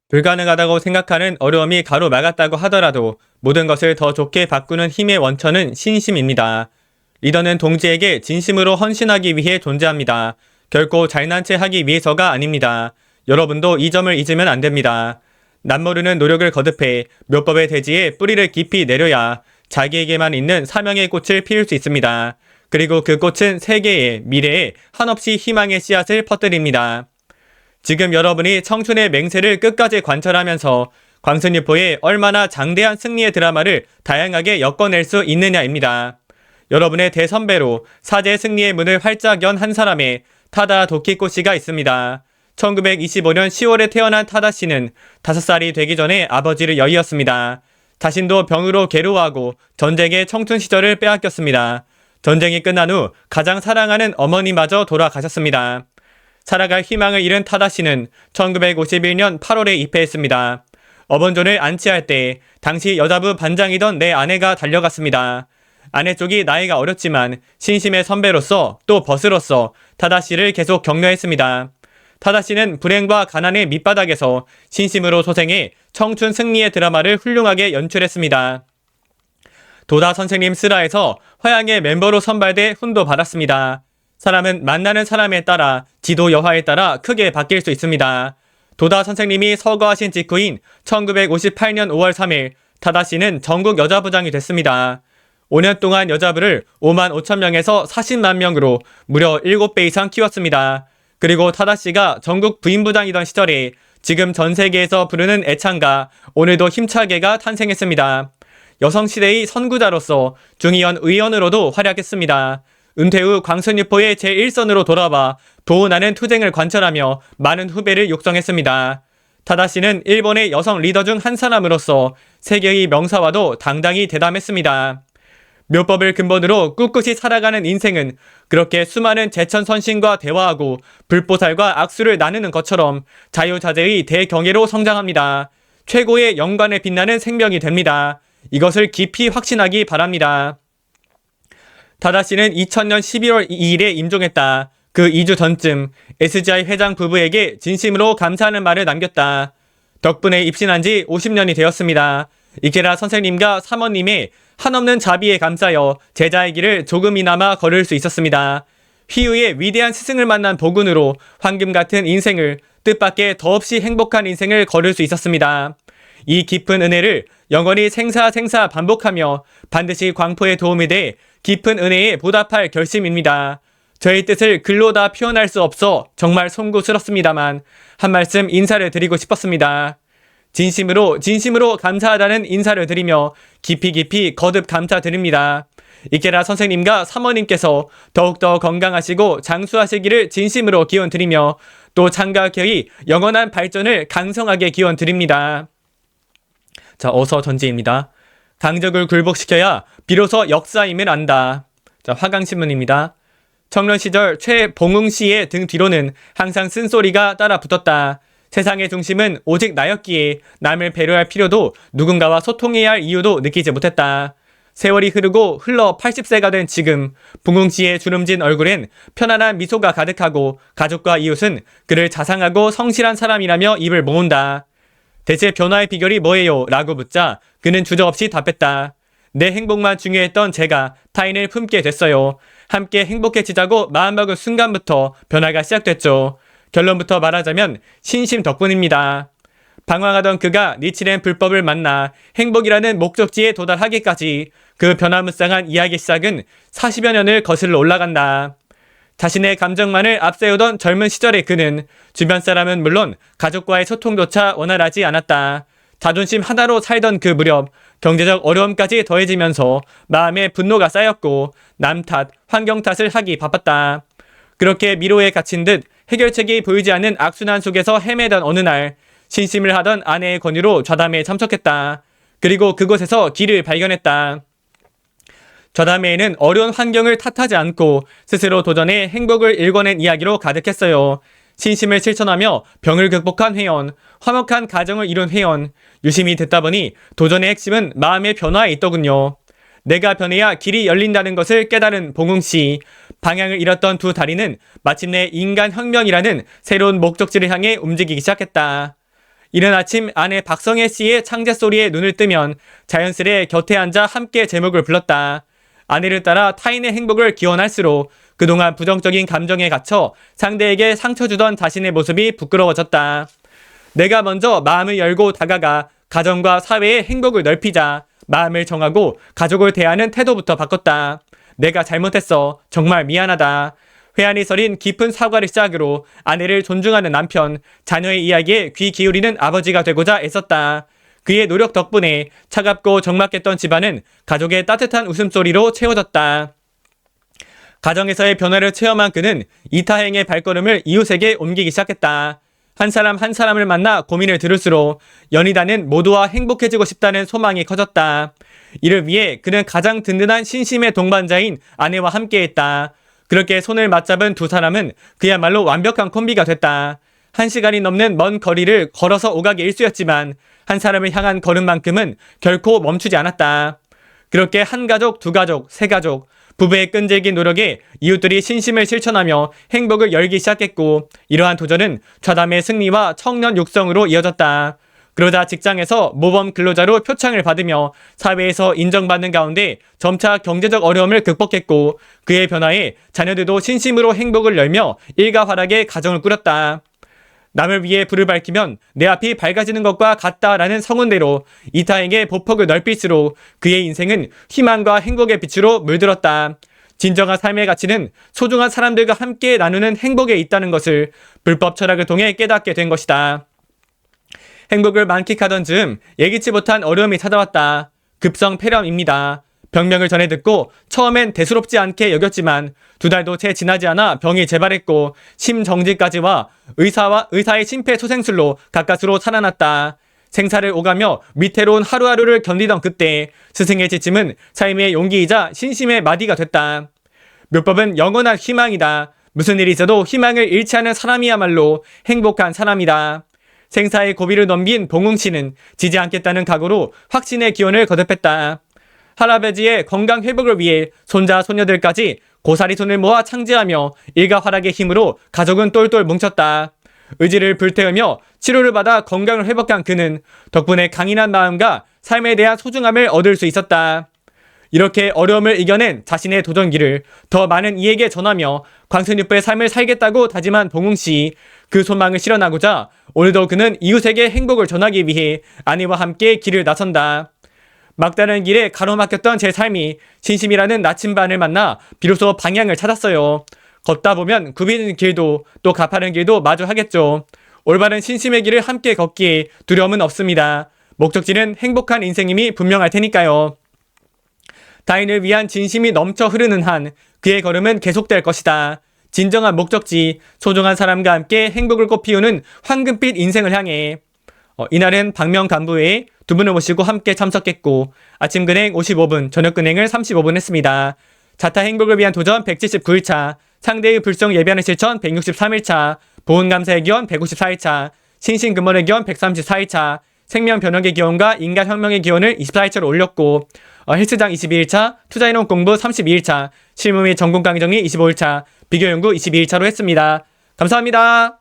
불가능하다고 생각하는 어려움이 가로막았다고 하더라도 모든 것을 더 좋게 바꾸는 힘의 원천은 신심입니다. 리더는 동지에게 진심으로 헌신하기 위해 존재합니다. 결코 잘난 체 하기 위해서가 아닙니다. 여러분도 이 점을 잊으면 안 됩니다. 남모르는 노력을 거듭해 묘법의 대지에 뿌리를 깊이 내려야 자기에게만 있는 사명의 꽃을 피울 수 있습니다. 그리고 그 꽃은 세계의 미래에 한없이 희망의 씨앗을 퍼뜨립니다. 지금 여러분이 청춘의 맹세를 끝까지 관철하면서 광선유포의 얼마나 장대한 승리의 드라마를 다양하게 엮어낼 수 있느냐입니다. 여러분의 대선배로 사제 승리의 문을 활짝 연 한 사람의 타다 도키코 씨가 있습니다. 1925년 10월에 태어난 타다 씨는 5살이 되기 전에 아버지를 여의었습니다. 자신도 병으로 괴로워하고 전쟁의 청춘 시절을 빼앗겼습니다. 전쟁이 끝난 후 가장 사랑하는 어머니마저 돌아가셨습니다. 살아갈 희망을 잃은 타다 씨는 1951년 8월에 입회했습니다. 어번존을 안치할 때 당시 여자부 반장이던 내 아내가 달려갔습니다. 아내 쪽이 나이가 어렸지만 신심의 선배로서 또 버스로서 타다 씨를 계속 격려했습니다. 타다 씨는 불행과 가난의 밑바닥에서 신심으로 소생해 청춘 승리의 드라마를 훌륭하게 연출했습니다. 도다 선생님 슬하에서 화양의 멤버로 선발돼 훈도 받았습니다. 사람은 만나는 사람에 따라 지도 여하에 따라 크게 바뀔 수 있습니다. 도다 선생님이 서거하신 직후인 1958년 5월 3일 타다 씨는 전국 여자부장이 됐습니다. 5년 동안 여자부를 5만 5천 명에서 40만 명으로 무려 7배 이상 키웠습니다. 그리고 타다 씨가 전국 부인부장이던 시절에 지금 전 세계에서 부르는 애창가 오늘도 힘차게가 탄생했습니다. 여성시대의 선구자로서 중의원 의원으로도 활약했습니다. 은퇴 후 광선유포의 제1선으로 돌아와 도훈하는 투쟁을 관철하며 많은 후배를 육성했습니다. 타다 씨는 일본의 여성 리더 중 한 사람으로서 세계의 명사와도 당당히 대담했습니다. 묘법을 근본으로 꿋꿋이 살아가는 인생은 그렇게 수많은 제천선신과 대화하고 불보살과 악수를 나누는 것처럼 자유자재의 대경애로 성장합니다. 최고의 영광에 빛나는 생명이 됩니다. 이것을 깊이 확신하기 바랍니다. 타다 씨는 2000년 11월 2일에 임종했다. 그 2주 전쯤 SGI 회장 부부에게 진심으로 감사하는 말을 남겼다. 덕분에 입신한 지 50년이 되었습니다. 이케라 선생님과 사모님의 한없는 자비에 감싸여 제자의 길을 조금이나마 걸을 수 있었습니다. 휘우의 위대한 스승을 만난 복운으로 황금 같은 인생을 뜻밖의 더없이 행복한 인생을 걸을 수 있었습니다. 이 깊은 은혜를 영원히 생사생사 반복하며 반드시 광포에 도움이 돼 깊은 은혜에 보답할 결심입니다. 저의 뜻을 글로 다 표현할 수 없어 정말 송구스럽습니다만 한 말씀 인사를 드리고 싶었습니다. 진심으로 감사하다는 인사를 드리며 깊이 거듭 감사드립니다. 이케라 선생님과 사모님께서 더욱더 건강하시고 장수하시기를 진심으로 기원드리며 또 장가교의 영원한 발전을 강성하게 기원드립니다. 자, 어서 전지입니다. 강적을 굴복시켜야 비로소 역사임을 안다. 자, 화강신문입니다. 청년 시절 최봉웅 씨의 등 뒤로는 항상 쓴소리가 따라 붙었다. 세상의 중심은 오직 나였기에 남을 배려할 필요도 누군가와 소통해야 할 이유도 느끼지 못했다. 세월이 흐르고 흘러 80세가 된 지금 봉웅 씨의 주름진 얼굴엔 편안한 미소가 가득하고 가족과 이웃은 그를 자상하고 성실한 사람이라며 입을 모은다. 대체 변화의 비결이 뭐예요? 라고 묻자 그는 주저없이 답했다. 내 행복만 중요했던 제가 타인을 품게 됐어요. 함께 행복해지자고 마음먹은 순간부터 변화가 시작됐죠. 결론부터 말하자면 신심 덕분입니다. 방황하던 그가 니치렌 불법을 만나 행복이라는 목적지에 도달하기까지 그 변화무쌍한 이야기 시작은 40여 년을 거슬러 올라간다. 자신의 감정만을 앞세우던 젊은 시절의 그는 주변 사람은 물론 가족과의 소통조차 원활하지 않았다. 자존심 하나로 살던 그 무렵 경제적 어려움까지 더해지면서 마음에 분노가 쌓였고 남 탓, 환경 탓을 하기 바빴다. 그렇게 미로에 갇힌 듯 해결책이 보이지 않는 악순환 속에서 헤매던 어느 날 신심을 하던 아내의 권유로 좌담회에 참석했다. 그리고 그곳에서 길을 발견했다. 좌담회에는 어려운 환경을 탓하지 않고 스스로 도전해 행복을 일궈낸 이야기로 가득했어요. 신심을 실천하며 병을 극복한 회원, 화목한 가정을 이룬 회원, 유심히 듣다 보니 도전의 핵심은 마음의 변화에 있더군요. 내가 변해야 길이 열린다는 것을 깨달은 봉웅씨. 방향을 잃었던 두 다리는 마침내 인간혁명이라는 새로운 목적지를 향해 움직이기 시작했다. 이른 아침 아내 박성애 씨의 창제 소리에 눈을 뜨면 자연스레 곁에 앉아 함께 제목을 불렀다. 아내를 따라 타인의 행복을 기원할수록 그동안 부정적인 감정에 갇혀 상대에게 상처 주던 자신의 모습이 부끄러워졌다. 내가 먼저 마음을 열고 다가가 가정과 사회의 행복을 넓히자 마음을 정하고 가족을 대하는 태도부터 바꿨다. 내가 잘못했어. 정말 미안하다. 회한이 서린 깊은 사과를 시작으로 아내를 존중하는 남편, 자녀의 이야기에 귀 기울이는 아버지가 되고자 애썼다. 그의 노력 덕분에 차갑고 적막했던 집안은 가족의 따뜻한 웃음소리로 채워졌다. 가정에서의 변화를 체험한 그는 이타행의 발걸음을 이웃에게 옮기기 시작했다. 한 사람 한 사람을 만나 고민을 들을수록 연이다는 모두와 행복해지고 싶다는 소망이 커졌다. 이를 위해 그는 가장 든든한 신심의 동반자인 아내와 함께했다. 그렇게 손을 맞잡은 두 사람은 그야말로 완벽한 콤비가 됐다. 1시간이 넘는 먼 거리를 걸어서 오가기 일쑤였지만 한 사람을 향한 걸음만큼은 결코 멈추지 않았다. 그렇게 한 가족, 두 가족, 세 가족, 부부의 끈질긴 노력에 이웃들이 신심을 실천하며 행복을 열기 시작했고 이러한 도전은 좌담의 승리와 청년 육성으로 이어졌다. 그러자 직장에서 모범 근로자로 표창을 받으며 사회에서 인정받는 가운데 점차 경제적 어려움을 극복했고 그의 변화에 자녀들도 신심으로 행복을 열며 일가활하게 가정을 꾸렸다. 남을 위해 불을 밝히면 내 앞이 밝아지는 것과 같다라는 성운대로 이타에게 보폭을 넓힐수록 그의 인생은 희망과 행복의 빛으로 물들었다. 진정한 삶의 가치는 소중한 사람들과 함께 나누는 행복에 있다는 것을 불법 철학을 통해 깨닫게 된 것이다. 행복을 만끽하던 즈음 예기치 못한 어려움이 찾아왔다. 급성 폐렴입니다. 병명을 전해 듣고 처음엔 대수롭지 않게 여겼지만 2달도 채 지나지 않아 병이 재발했고 심정지까지 와 의사의 심폐소생술로 가까스로 살아났다. 생사를 오가며 위태로운 하루하루를 견디던 그때 스승의 지침은 삶의 용기이자 신심의 마디가 됐다. 묘법은 영원한 희망이다. 무슨 일이 있어도 희망을 잃지 않은 사람이야말로 행복한 사람이다. 생사의 고비를 넘긴 봉웅 씨는 지지 않겠다는 각오로 확신의 기원을 거듭했다. 할아버지의 건강 회복을 위해 손자 손녀들까지 고사리 손을 모아 창제하며 일가활약의 힘으로 가족은 똘똘 뭉쳤다. 의지를 불태우며 치료를 받아 건강을 회복한 그는 덕분에 강인한 마음과 삶에 대한 소중함을 얻을 수 있었다. 이렇게 어려움을 이겨낸 자신의 도전기를 더 많은 이에게 전하며 광선유포의 삶을 살겠다고 다짐한 봉웅씨. 그 소망을 실현하고자 오늘도 그는 이웃에게 행복을 전하기 위해 아내와 함께 길을 나선다. 막다른 길에 가로막혔던 제 삶이 신심이라는 나침반을 만나 비로소 방향을 찾았어요. 걷다 보면 굽이는 길도 또 가파른 길도 마주하겠죠. 올바른 신심의 길을 함께 걷기에 두려움은 없습니다. 목적지는 행복한 인생임이 분명할 테니까요. 타인을 위한 진심이 넘쳐 흐르는 한 그의 걸음은 계속될 것이다. 진정한 목적지, 소중한 사람과 함께 행복을 꽃피우는 황금빛 인생을 향해. 이날은 박명 간부회에 두 분을 모시고 함께 참석했고 아침 근행 55분, 저녁 근행을 35분 했습니다. 자타 행복을 위한 도전 179일차, 상대의 불성 예비하는 실천 163일차, 보훈감사의 기원 154일차, 신신근본의 기원 134일차, 생명 변혁의 기원과 인간혁명의 기원을 24일차로 올렸고 헬스장 22일차, 투자인원 공부 32일차, 실무 및 전공 강의 정리 25일차, 비교연구 22일차로 했습니다. 감사합니다.